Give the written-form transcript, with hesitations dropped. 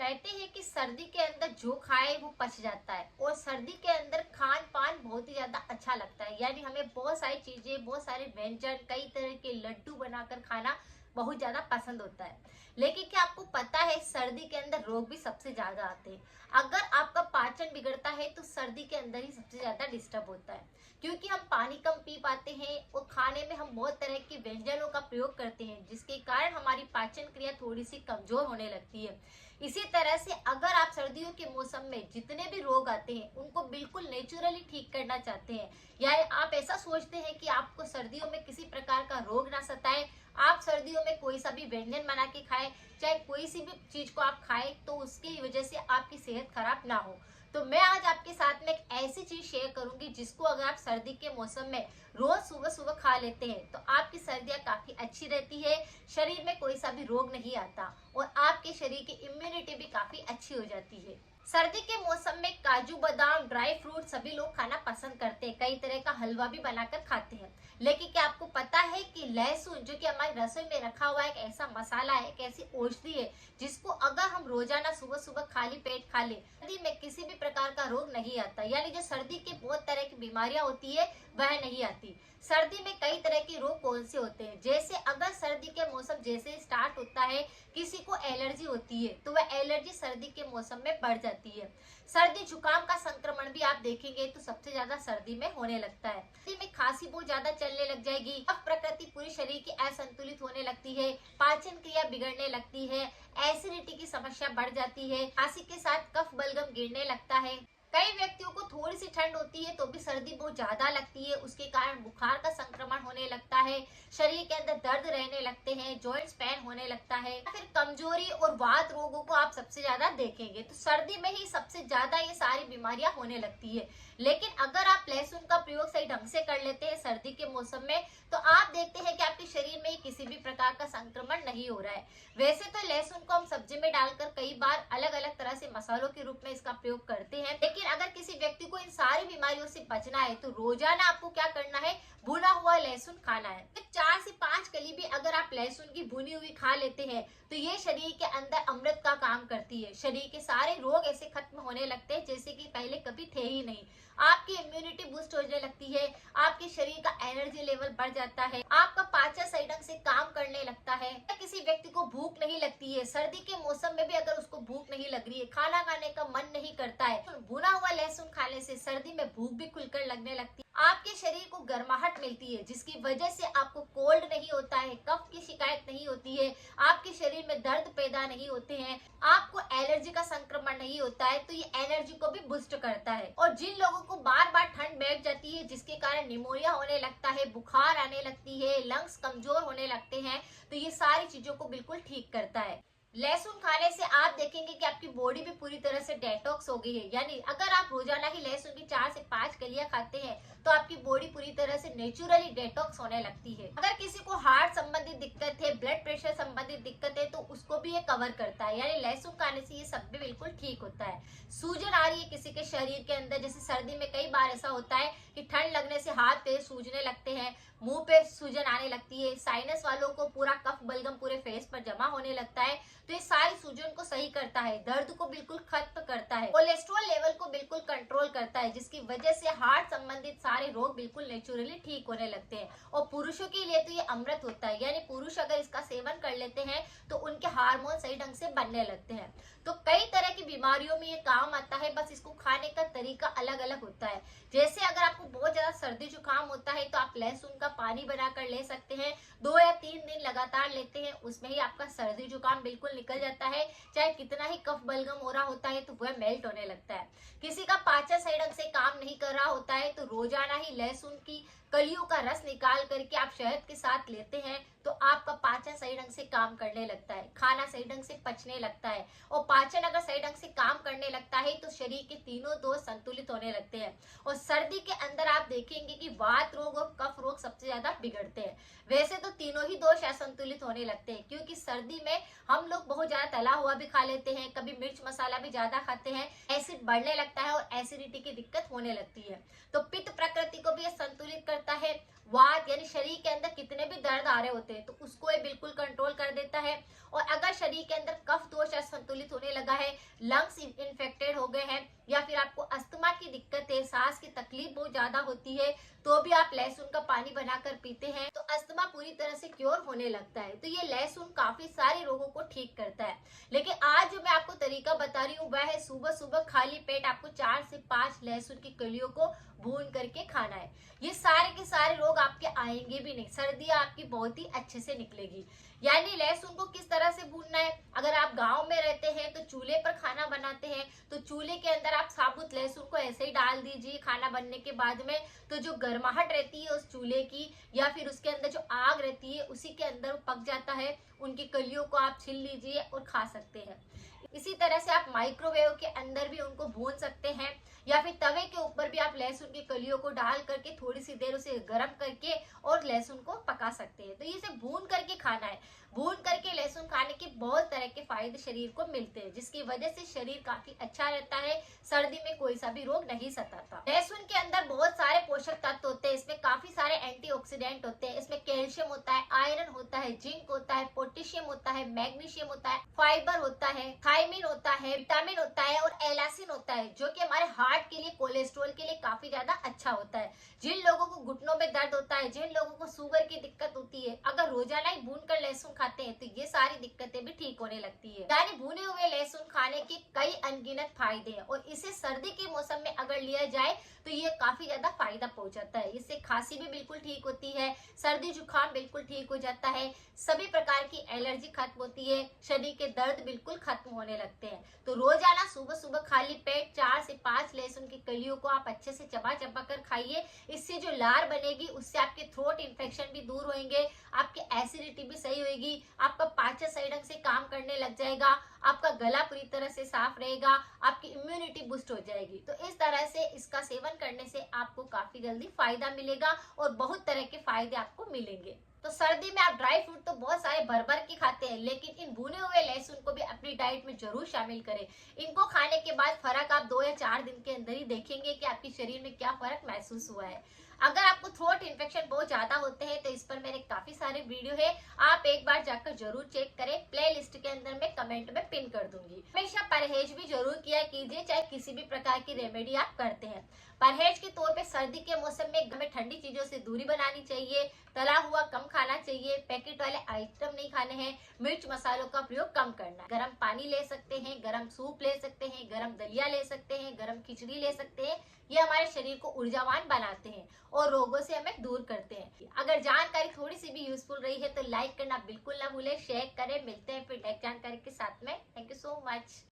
कहते हैं कि सर्दी के अंदर जो खाए वो पच जाता है और सर्दी के अंदर खान पान बहुत ही ज्यादा अच्छा लगता है। यानी हमें बहुत सारी चीजें, बहुत सारे व्यंजन, कई तरह के लड्डू बनाकर खाना बहुत ज्यादा पसंद होता है। लेकिन क्या आपको पता है सर्दी के अंदर रोग भी सबसे ज्यादा आते हैं। अगर आपका पाचन बिगड़ता है तो सर्दी के अंदर ही सबसे ज्यादा डिस्टर्ब होता है, क्योंकि हम पानी कम पी पाते हैं और खाने में हम बहुत तरह के व्यंजनों का प्रयोग करते हैं, जिसके कारण हमारी पाचन क्रिया थोड़ी सी कमजोर होने लगती है। इसी तरह से अगर आप सर्दियों के मौसम में जितने भी रोग आते हैं उनको बिल्कुल नेचुरली ठीक करना चाहते हैं, या आप ऐसा सोचते हैं कि आपको सर्दियों में किसी प्रकार का रोग ना सताए, आप सर्दियों में कोई सा भी व्यंजन बना के खाएं, चाहे कोई सी भी चीज को आप खाएं तो उसकी वजह से आपकी सेहत खराब ना हो। तो मैं आज आपके साथ में एक ऐसी चीज शेयर करूंगी जिसको अगर आप सर्दी के मौसम में रोज सुबह सुबह खा लेते हैं तो आपकी सर्दियां काफी अच्छी रहती है, शरीर में कोई सा भी रोग नहीं आता और आपके शरीर की इम्यूनिटी भी काफी अच्छी हो जाती है। सर्दी के मौसम में काजू बादाम, ड्राई फ्रूट सभी लोग खाना पसंद करते हैं, कई तरह का हलवा भी बनाकर खाते हैं। लेकिन क्या आपको पता है कि लहसुन जो कि हमारी रसोई में रखा हुआ एक ऐसा मसाला है, एक ऐसी औषधि है जिसको अगर हम रोजाना सुबह सुबह खाली पेट खा ले, सर्दी में किसी भी प्रकार का रोग नहीं आता। यानी जो सर्दी की बहुत तरह की बीमारियां होती है वह नहीं आती। सर्दी में कई तरह के रोग कौन से होते हैं, जैसे अगर सर्दी के मौसम जैसे स्टार्ट होता है, किसी को एलर्जी होती है तो वह एलर्जी सर्दी के मौसम में बढ़ जाती है। सर्दी जुकाम का संक्रमण भी आप देखेंगे तो सबसे ज्यादा सर्दी में होने लगता है। सर्दी में खांसी बहुत ज्यादा चलने लग जाएगी, अब प्रकृति पूरी शरीर की असंतुलित होने लगती है, पाचन क्रिया बिगड़ने लगती है, एसिडिटी की समस्या बढ़ जाती है, खांसी के साथ कफ बलगम गिरने लगता है। कई व्यक्तियों को थोड़ी सी ठंड होती है तो भी सर्दी बहुत ज्यादा लगती है, उसके कारण बुखार का संक्रमण होने लगता है, शरीर के अंदर दर्द रहने लगते हैं, जॉइंट्स पेन होने लगता है, फिर कमजोरी और वात रोगों को आप सबसे ज्यादा देखेंगे। तो सर्दी में ही सबसे ज्यादा ये सारी बीमारियां होने लगती है। लेकिन अगर आप लहसुन का प्रयोग सही ढंग से कर लेते हैं सर्दी के मौसम में तो आप देखते हैं कि आपके शरीर में किसी भी प्रकार का संक्रमण नहीं हो रहा है। वैसे तो लहसुन को हम सब्जी में डालकर कई बार अलग अलग तरह से मसालों के रूप में इसका प्रयोग करते हैं, लेकिन अगर किसी व्यक्ति को इन सारी बीमारियों से बचना है तो रोजाना आपको क्या करना है, भुना हुआ लहसुन खाना है। 4 से 5 कली भी अगर आप लहसुन की भुनी हुई खा लेते हैं तो ये शरीर के अंदर अमृत का काम करती है। शरीर के सारे रोग ऐसे खत्म होने लगते हैं जैसे कि पहले कभी थे ही नहीं। आपकी इम्यूनिटी बूस्ट होने लगती है, आपके शरीर का एनर्जी लेवल बढ़ जाता है, आपका पाचन सही ढंग से काम करने लगता है। किसी व्यक्ति को भूख नहीं लगती है, सर्दी के मौसम में भी अगर उसको भूख नहीं लग रही है, खाना खाने का मन नहीं करता है, तो भुना हुआ लहसुन खाने से सर्दी में भूख भी खुलकर लगने लगती है। आपके शरीर को गर्माहट मिलती है जिसकी वजह से आपको कोल्ड नहीं होता है, कफ की शिकायत नहीं होती है, आपके शरीर में दर्द पैदा नहीं होते हैं, आपको एलर्जी का संक्रमण नहीं होता है। तो ये एनर्जी को भी बूस्ट करता है। और जिन लोगों को बार बार ठंड बैठ जाती है जिसके कारण निमोनिया होने लगता है, बुखार आने लगती है, लंग्स कमजोर होने लगते हैं, तो ये सारी चीजों को बिल्कुल ठीक करता है। लहसुन खाने से आप देखेंगे कि आपकी बॉडी भी पूरी तरह से डेटॉक्स हो गई है। यानी अगर आप रोजाना ही लहसुन की 4 से 5 कलियां खाते हैं तो आपकी बॉडी पूरी तरह से नेचुरली डेटॉक्स होने लगती है। अगर किसी को हार्ट संबंधित दिक्कत है, ब्लड प्रेशर संबंधित दिक्कत है तो उसको भी ये कवर करता है। यानी लहसुन खाने से ये सब भी बिल्कुल ठीक होता है। सूजन आ रही है किसी के शरीर के अंदर, जैसे सर्दी में कई बार ऐसा होता है कि ठंड लगने से हाथ पैर सूजने लगते हैं, मुंह पे सूजन आने लगती है, साइनस वालों को पूरा कफ बलगम पूरे फेस पर जमा होने लगता है, तो ये सारी सूजन को सही करता है, दर्द को बिल्कुल खत्म करता है, कोलेस्ट्रॉल लेवल को बिल्कुल कंट्रोल करता है, जिसकी वजह से हार्ट संबंधित सारे रोग बिल्कुल नेचुरली ठीक होने लगते हैं। और पुरुषों के लिए तो ये अमृत होता है। यानी पुरुष अगर इसका सेवन कर लेते हैं तो उनके हार्मोन सही ढंग से बनने लगते हैं। तो कई तरह की बीमारियों में ये काम आता है, बस इसको खाने का तरीका अलग अलग होता है। जैसे अगर आपको बहुत ज्यादा सर्दी जुकाम होता है तो आप लहसुन का पानी बनाकर ले सकते हैं, 2 या 3 दिन लगातार लेते हैं, उसमें ही आपका सर्दी जुकाम बिल्कुल निकल जाता है। चाहे कितना ही कफ बलगम हो रहा होता है तो वह मेल्ट होने लगता है। किसी का पाचन सही ढंग से काम नहीं कर रहा होता है तो रोजाना ही लहसुन की कलियों का रस निकाल करके आप शहद के साथ लेते हैं तो आपका पाचन सही ढंग से काम करने लगता है, खाना सही ढंग से पचने लगता है। और पाचन अगर सही ढंग से काम करने लगता है तो शरीर के तीनों दोष संतुलित होने लगते हैं। और सर्दी के अंदर आप देखेंगे कि वात रोग और कफ रोग सबसे ज्यादा बिगड़ते हैं। वैसे तो तीनों ही दोष असंतुलित होने लगते हैं, क्योंकि सर्दी में हम लोग बहुत ज्यादा तला हुआ भी खा लेते हैं, कभी मिर्च मसाला भी ज्यादा खाते हैं, एसिड बढ़ने लगता है और एसिडिटी की दिक्कत होने लगती है। तो पित्त प्रकृति को भी संतुलित करता है। वात यानी शरीर के अंदर कितने भी दर्द आ रहे होते हैं तो उसको ये बिल्कुल कंट्रोल कर देता है। और अगर शरीर के अंदर कफ दोष असंतुलित प्रज्वलित होने लगा है, लंग्स इन्फेक्टेड हो गए हैं, या फिर आपको अस्थमा की दिक्कत है, सांस की तकलीफ बहुत ज्यादा होती है, तो भी आप लहसुन का पानी बनाकर पीते हैं तो अस्थमा पूरी तरह से क्योर होने लगता है। तो ये लहसुन काफी सारे रोगों को ठीक करता है। लेकिन आज जो मैं आपको तरीका बता रही हूँ वह है सुबह सुबह खाली पेट आपको 4 से 5 लहसुन की कलियों को भून करके खाना है। ये सारे के सारे रोग आपके आएंगे भी नहीं, सर्दी आपकी बहुत ही अच्छे से निकलेगी। यानी लहसुन को किस तरह से भूनना है, अगर आप गांव में रहते हैं तो चूल्हे पर खाना बनाते हैं तो चूल्हे के अंदर आप साबुत लहसुन को ऐसे ही डाल दीजिए खाना बनने के बाद में, तो जो गर्माहट रहती है उस चूल्हे की या फिर उसके अंदर जो आग रहती है उसी के अंदर वो पक जाता है। उनकी कलियों को आप छील लीजिए और खा सकते हैं। इसी तरह से आप माइक्रोवेव के अंदर भी उनको भून सकते हैं, या फिर तवे के ऊपर भी आप लहसुन की कलियों को डाल करके थोड़ी सी देर उसे गर्म करके और लहसुन को पका सकते हैं। तो इसे भून करके खाना है। भून करके लहसुन खाने के बहुत तरह के फायदे शरीर को मिलते हैं, जिसकी वजह से शरीर काफी अच्छा रहता है, सर्दी में कोई सा भी रोग नहीं सताता। लहसुन के अंदर बहुत सारे पोषक तत्व होते हैं, इसमें काफी सारे एंटीऑक्सीडेंट होते हैं। इसमें कैल्शियम होता है, आयरन होता है, जिंक होता है, पोटेशियम होता है, मैग्नीशियम होता है, फाइबर होता है, थायमिन होता है, विटामिन होता है और एलासिन होता है, जो कि हमारे हार्ट के लिए, कोलेस्ट्रॉल के लिए काफी ज्यादा अच्छा होता है। जिन लोगों को घुटनों में दर्द होता है, जिन लोगों को शुगर की दिक्कत होती है, अगर रोजाना ही भून कर लहसुन खाते हैं तो ये सारी दिक्कतें भी ठीक होने लगती है। यानी भुने हुए लहसुन खाने के कई अनगिनत फायदे हैं और इसे सर्दी के मौसम में अगर लिया जाए तो ये काफी ज्यादा फायदा पहुंचाता है। इससे खांसी भी बिल्कुल ठीक होती है, सर्दी जुकाम बिल्कुल ठीक हो जाता है, सभी प्रकार की एलर्जी खत्म होती है, शरीर के दर्द बिल्कुल खत्म होने लगते हैं। तो रोजाना सुबह सुबह खाली पेट 4 से 5 लहसुन की कलियों को आप अच्छे से चबा चबा कर खाइए। इससे जो लार बनेगी उससे आपके थ्रोट इन्फेक्शन भी दूर होंगे, आपकी एसिडिटी भी सही होगी, आपका पाचन सही ढंग से काम करने लग जाएगा, आपका गला पूरी तरह से साफ रहेगा, आपकी इम्यूनिटी बूस्ट हो जाएगी। तो इस तरह से इसका सेवन करने से आपको काफी जल्दी फायदा मिलेगा और बहुत तरह के फायदे आपको मिलेंगे। तो सर्दी में आप ड्राई फ्रूट तो बहुत सारे भर भर के खाते हैं, लेकिन इन भुने हुए लहसुन को भी अपनी डाइट में जरूर शामिल करें। इनको खाने के बाद फर्क आप 2 या 4 दिन के अंदर ही देखेंगे कि आपके शरीर में क्या फर्क महसूस हुआ है। अगर आपको थ्रोट इन्फेक्शन बहुत ज्यादा होते हैं तो इस पर मेरे काफी सारे वीडियो है, आप एक बार जाकर जरूर चेक करें, प्ले लिस्ट के अंदर मैं कमेंट में पिन कर दूंगी। हमेशा परहेज भी जरूर किया कीजिए, चाहे किसी भी प्रकार की रेमेडी आप करते हैं। परहेज के तौर पे सर्दी के मौसम में हमें ठंडी चीजों से दूरी बनानी चाहिए, तला हुआ कम खाना चाहिए, पैकेट वाले आइटम नहीं खाने हैं, मिर्च मसालों का प्रयोग कम करना है। गर्म पानी ले सकते हैं, गर्म सूप ले सकते हैं, गर्म दलिया ले सकते हैं, गर्म खिचड़ी ले सकते हैं। ये हमारे शरीर को ऊर्जावान बनाते हैं और रोगों से हमें दूर करते हैं। अगर जानकारी थोड़ी सी भी यूजफुल रही है तो लाइक करना बिल्कुल ना भूलें, शेयर करें। मिलते हैं फिर नेक्स्ट जानकारी के साथ में। Thank you so much.